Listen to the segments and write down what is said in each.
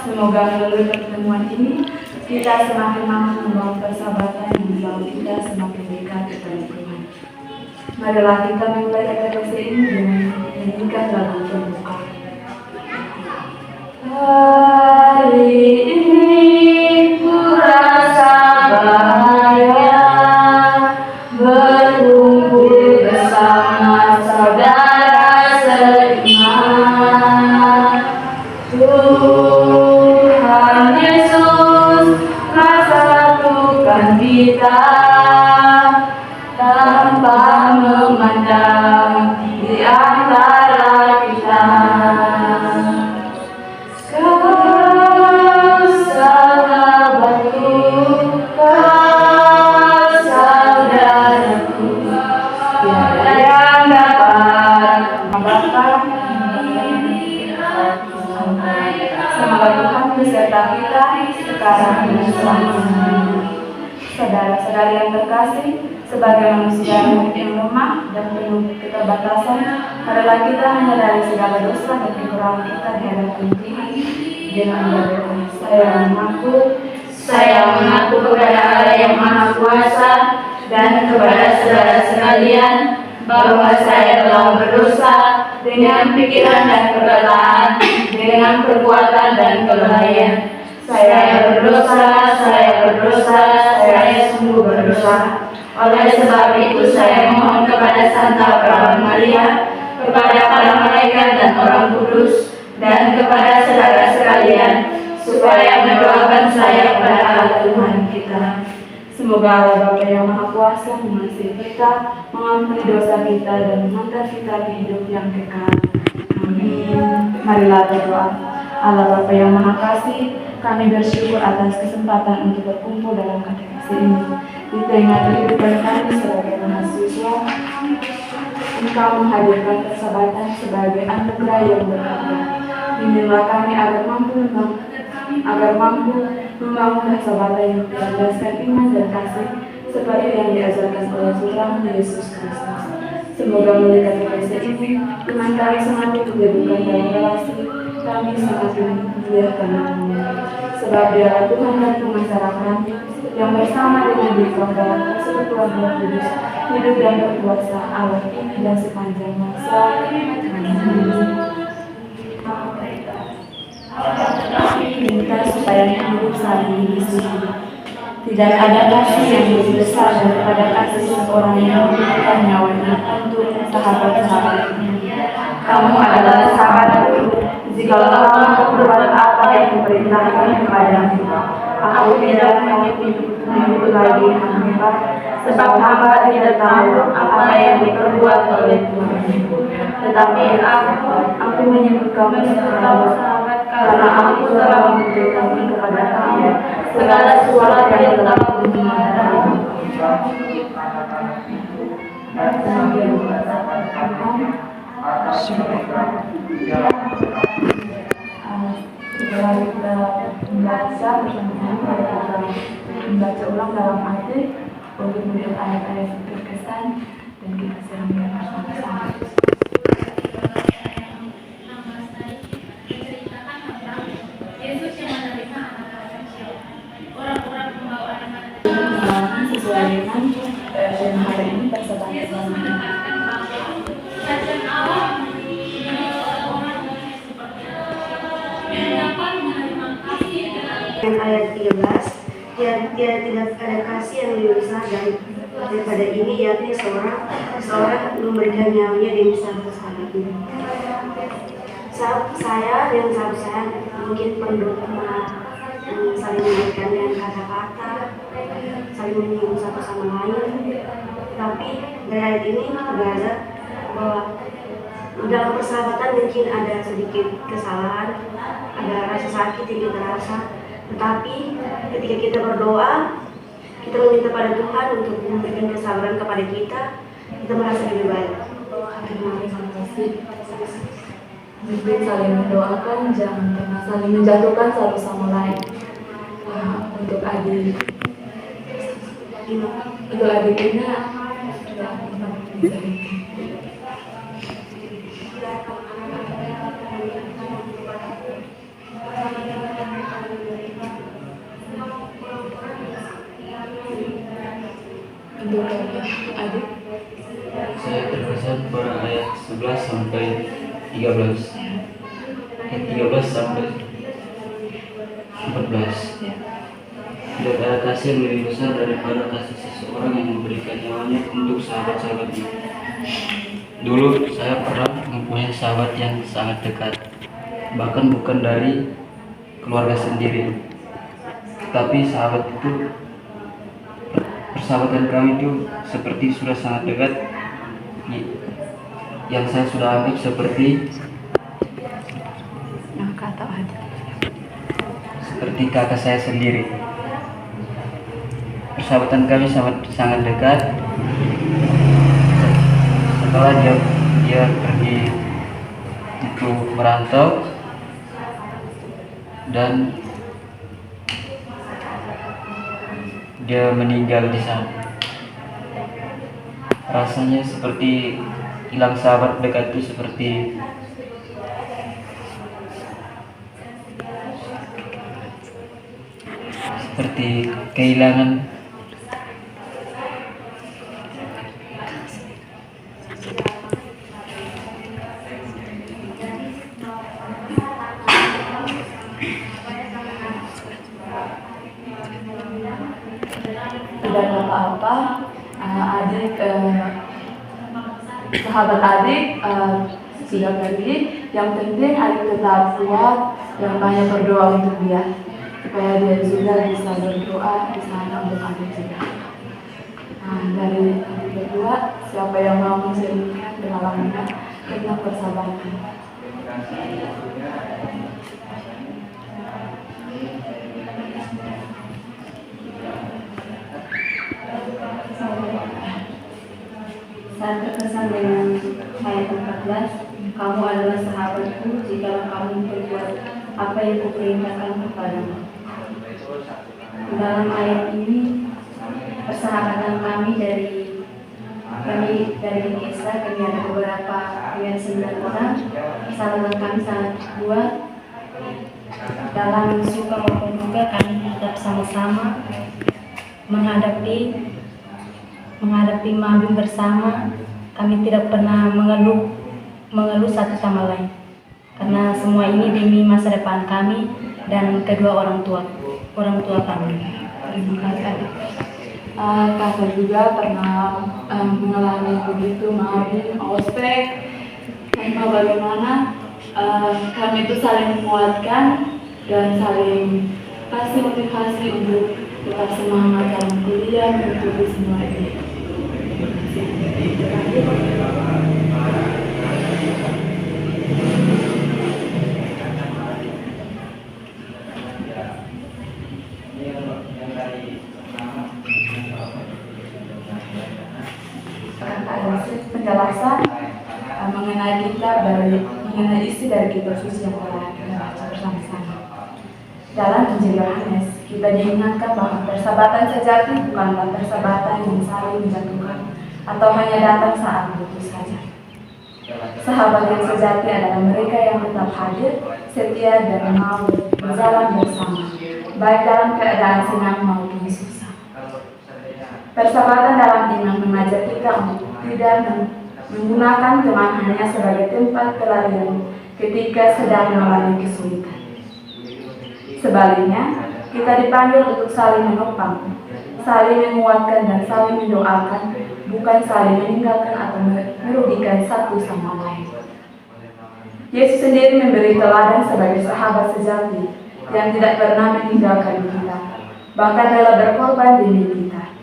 Semoga melalui pertemuan ini kita semakin mampu membangun persahabatan yang membawa kita semakin dekat kepada Tuhan. Marilah kita memulai referensi ini dengan menyanyikan lagu pembuka. Hari ini ku rasa bahagia berkumpul bersama saudara seiman. Tuhan Yesus satukan kita tanpa memandang di antara kita. Kau sahabatku, kau saudaraku, tiada yang dapat membatalkan. Semoga Tuhan beserta kita sekarang dan selamanya. Saudara-saudari yang terkasih, sebagai manusia yang lemah dan penuh keterbatasan, marilah kita menyadari segala dosa dan kekurangan kita di hadapan Tuhan dengan berdoa. Saya mengaku kepada Allah yang Maha Kuasa dan kepada saudara sekalian bahwa saya telah berdosa dengan pikiran dan perkataan, dengan perbuatan dan kelalaian. Saya berdosa, saya sungguh berdosa. Oleh sebab itu saya mohon kepada Santa Perawan Maria, kepada para malaikat dan orang kudus, dan kepada saudara sekalian, supaya mendoakan saya kepada Allah Tuhan kita. Semoga Allah Bapa yang Maha Kuasa mengasihi kita, mengampuni dosa kita, dan mengantar kita ke hidup yang kekal. Amin. Marilah berdoa. Allah Bapa yang Maha Kasih, kami bersyukur atas kesempatan untuk berkumpul dalam katekesi ini. Di tengah kehidupan kami sebagai mahasiswa, Engkau menghadirkan persahabatan sebagai anugerah yang berharga. Bimbinglah kami agar mampu membangun persahabatan yang berdasarkan iman dan kasih, seperti yang diajarkan oleh Putramu Yesus Kristus. Semoga melalui katekesi ini, iman kami semakin dijadikan dalam relasi, kami semakin memuliakan Nama-Mu. Sebab Dialah Tuhan dan pengacara kami, yang bersama dengan Dikau dalam persekutuan Roh Kudus, hidup dan berkuasa Allah ini dan sepanjang masa. Amin. Minta supaya hidup saling mengasihi. Tidak ada kasih yang lebih besar daripada kasih seorang yang memberikan nyawanya untuk sahabat-sahabatnya. Kamu adalah sahabatku, jikalau kamu berbuat apa yang kuperintahkan kepadamu. Aku tidak mengikut lagi hamba, sebab hamba tidak tahu apa yang diperbuat oleh Tuhan. Tetapi aku menyebut kamu sahabat, karena aku telah memberitahukan kepada kamu segala sesuatu yang telah kumengerti. Setelah kita membaca bersama-sama, kita membaca ulang dalam hati untuk melihat ayat-ayat berkesan dan kita siramkan bersama-sama. Sesuai dengan tema hari ini, persahabatan. Ayat 13, dia tidak ada kasih yang lebih besar daripada ini, yakni seorang memberikan nyawanya demi sahabat-sahabatnya. Saya dan sahabat saya mungkin perlu saling memberikan dengan kata-kata, saling menyinggung satu sama lain. Tapi dari ayat ini belajar bahwa dalam persahabatan mungkin ada sedikit kesalahan, ada rasa sakit yang kita rasa. Tetapi ketika kita berdoa, kita meminta pada Tuhan untuk memberikan kesabaran kepada kita merasa lebih baik. Terima kasih. Jadi saling mendoakan, jangan pernah saling menjatuhkan satu sama lain. Untuk adik ini 13 sampai 14. Tidak ada kasih yang lebih besar daripada kasih seseorang yang memberikan nyawanya untuk sahabat-sahabatnya. Dulu saya pernah mempunyai sahabat yang sangat dekat, bahkan bukan dari keluarga sendiri, tapi persahabatan kami itu seperti sudah sangat dekat, yang saya sudah anggap seperti kakak saya sendiri. Persahabatan kami sangat dekat. Setelah dia pergi untuk merantau dan dia meninggal di sana, rasanya seperti hilang sahabat dekat itu seperti kehilangan tidak apa-apa. Sahabat adik sudah pergi, yang penting adik tetap kuat dan banyak berdoa untuk dia, supaya dia juga bisa berdoa di sana untuk adik juga. Dari adik berdua, siapa yang mau menceritakan pengalamannya tentang persahabatan? Saya terkesan dengan ayat 14, kamu adalah sahabatku jika kamu berbuat apa yang kuperintahkan kepadamu. Dalam ayat ini, persahabatan kami dari kisah, kami ada beberapa dengan 9 orang. Persahabatan kami sangat kuat. Dalam suka maupun duka kami tetap sama-sama menghadapi mabim bersama. Kami tidak pernah mengeluh satu sama lain, karena semua ini demi masa depan kami dan kedua orang tua kami. Terima kasih adik. Kakak juga pernah mengalami begitu mabim, ospek, tanpa bagaimana kami itu saling menguatkan dan saling kasih motivasi untuk tetap semangat dalam kuliah mengikuti semua ini. Penjelasan mengenai isi dari kitab suci yang telah kita baca bersama-sama. Dalam Injil Yohanes, kita diingatkan bahwa persahabatan sejati bukanlah persahabatan yang saling menjatuhkan atau hanya datang saat butuh saja. Sahabat yang sejati adalah mereka yang tetap hadir, setia, dan mau berjalan bersama, baik dalam keadaan senang maupun susah. Persahabatan dalam iman mengajak kita untuk tidak menggunakan teman hanya sebagai tempat pelarian ketika sedang mengalami kesulitan. Sebaliknya, kita dipanggil untuk saling menopang, saling menguatkan, dan saling mendoakan, bukan saling meninggalkan atau merugikan satu sama lain. Yesus sendiri memberi teladan sebagai sahabat sejati yang tidak pernah meninggalkan kita, bahkan rela berkorban demi kita.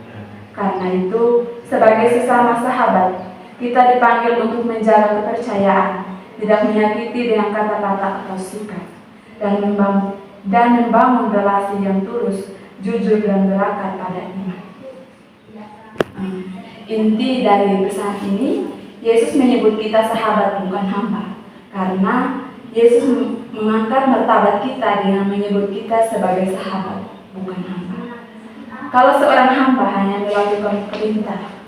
Karena itu, sebagai sesama sahabat, kita dipanggil untuk menjaga kepercayaan, tidak menyakiti dengan kata-kata atau sikap, dan membangun relasi yang tulus, jujur, dan berakar pada iman. Inti dari pesan ini, Yesus menyebut kita sahabat bukan hamba, karena Yesus mengangkat martabat kita dengan menyebut kita sebagai sahabat bukan hamba. Kalau seorang hamba hanya melakukan perintah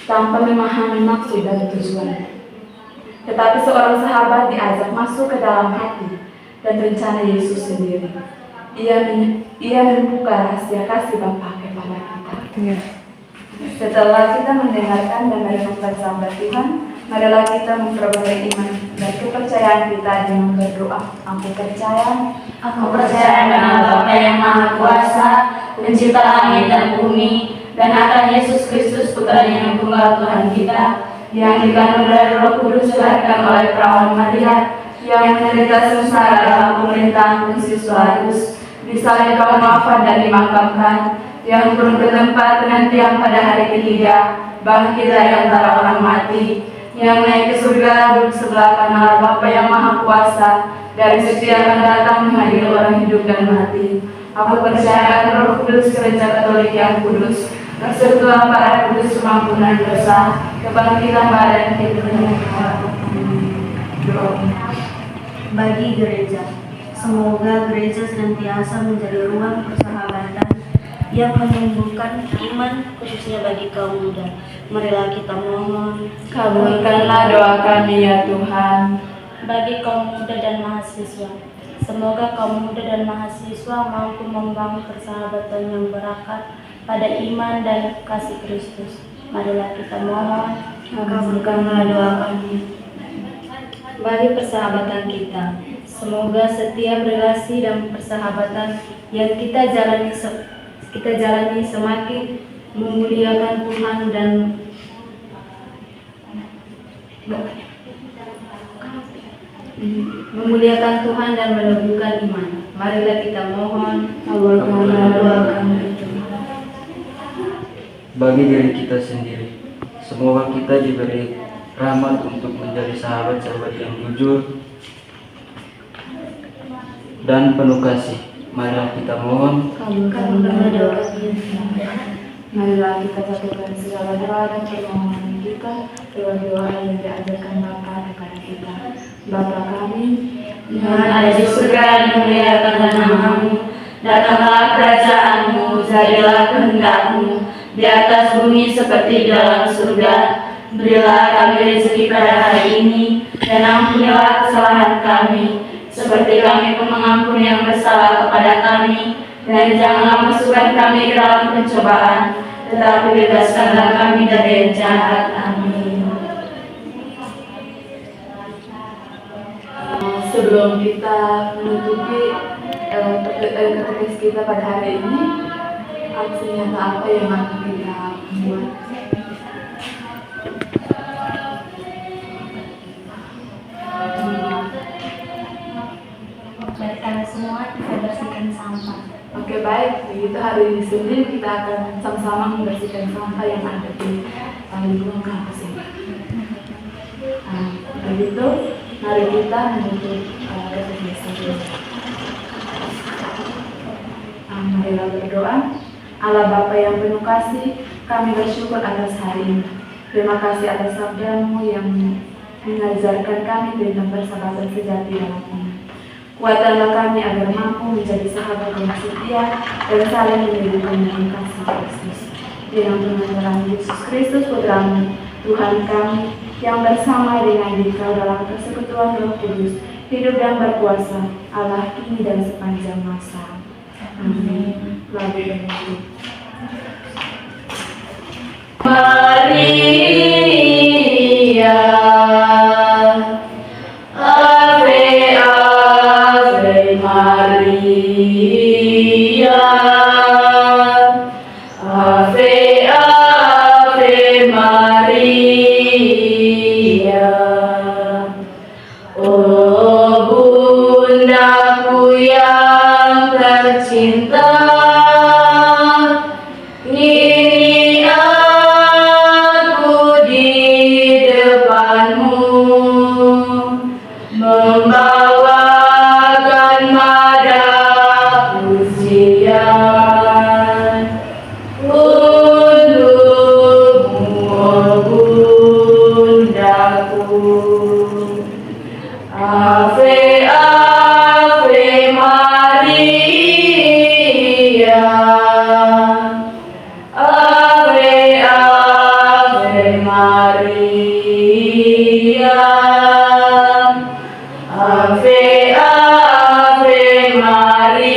tanpa memahami maksud dan tujuan, tetapi seorang sahabat diajak masuk ke dalam hati dan rencana Yesus sendiri. Ia membuka rahasia kasih Bapa kepada kita. Setelah kita mendengarkan dan merenungkan sabda Tuhan, marilah kita memperoleh iman dan kepercayaan kita dengan berdoa. Aku percaya dengan Bapa yang Maha Kuasa, Pencipta langit dan bumi, dan akan Yesus Kristus Putranya yang tunggal Tuhan kita, yang dikandung dari Roh Kudus, dilahirkan oleh perawan Maria, yang menderita sengsara dalam pemerintahan Pontius Pilatus, disalibkan, wafat dan dimakamkan, yang turun ke tempat penantian pada hari ketiga, bangkit dari antara orang mati, yang naik ke surga, duduk sebelah kanan Allah Bapa yang Maha Kuasa, dari situ akan datang menghadiri orang hidup dan mati. Aku percaya Roh Kudus, Gereja Katolik yang kudus, persekutuan para kudus, pengampunan dosa, kebangkitan badan, kehidupan yang kekal. Doa. Bagi gereja, semoga gereja senantiasa menjadi ruang persahabatan yang menumbuhkan iman, khususnya bagi kaum muda. Marilah kita mohon. Kabulkanlah doa kami ya Tuhan. Bagi kaum muda dan mahasiswa, semoga kaum muda dan mahasiswa mampu membangun persahabatan yang berakar pada iman dan kasih Kristus. Marilah kita mohon. Kabulkanlah doa kami. Bagi persahabatan kita, semoga setiap relasi dan persahabatan yang kita jalani semakin memuliakan Tuhan dan menumbuhkan iman. Marilah kita mohon. Kabulkanlah doa kami. Bagi diri kita sendiri, semoga kita diberi rahmat untuk menjadi sahabat-sahabat yang jujur dan penuh kasih. Marilah kita mohon. Kabulkanlah doa kami. Marilah kita satukan segala doa dan permohonan kita lewat doa yang diajarkan Bapa kepada kita. Bapa kami Yang ada di surga, dimuliakan namamu, datanglah kerajaanmu, jadilah kehendak-mu di atas bumi seperti di dalam surga. Berilah kami rezeki pada hari ini, dan ampunilah kesalahan kami, seperti kami pun mengampuni yang bersalah kepada kami. Dan janganlah masukkan kami ke dalam pencobaan, tetapi bebaskanlah kami dari yang jahat. Amin. Sebelum kita menutupi katekes kita pada hari ini, aksi nyata apa yang akan kita buat? Baik, kalian semua kita bersihkan sampah. Oke, baik, begitu hari ini Senin kita akan sama-sama membersihkan sampah yang ada di lingkungan kampus ini. Begitu, mari kita menutup katekes ini. Marilah berdoa. Allah Bapa yang penuh kasih, kami bersyukur atas hari ini. Terima kasih atas sabda-Mu yang mengajarkan kami tentang persahabatan sejati dalam iman. Kuatkanlah kami agar mampu menjadi sahabat yang setia dan saling menjadikan dengan kasih Kristus. Dengan Tuhan Yesus Kristus Putra-Mu, Tuhan kami, yang bersama dengan Dikau dalam persekutuan Roh Kudus, hidup dan berkuasa, Allah kini dan sepanjang masa. Amin. Lagu penutup. Maria, Ave Ave Maria, Ave Ave Maria. Oh bundaku yang tercinta, ini aku di depanmu, membawakan madah pujian untukmu, oh bundaku. Ave Ave Maria, Ave Ave Maria, Ave Ave Maria.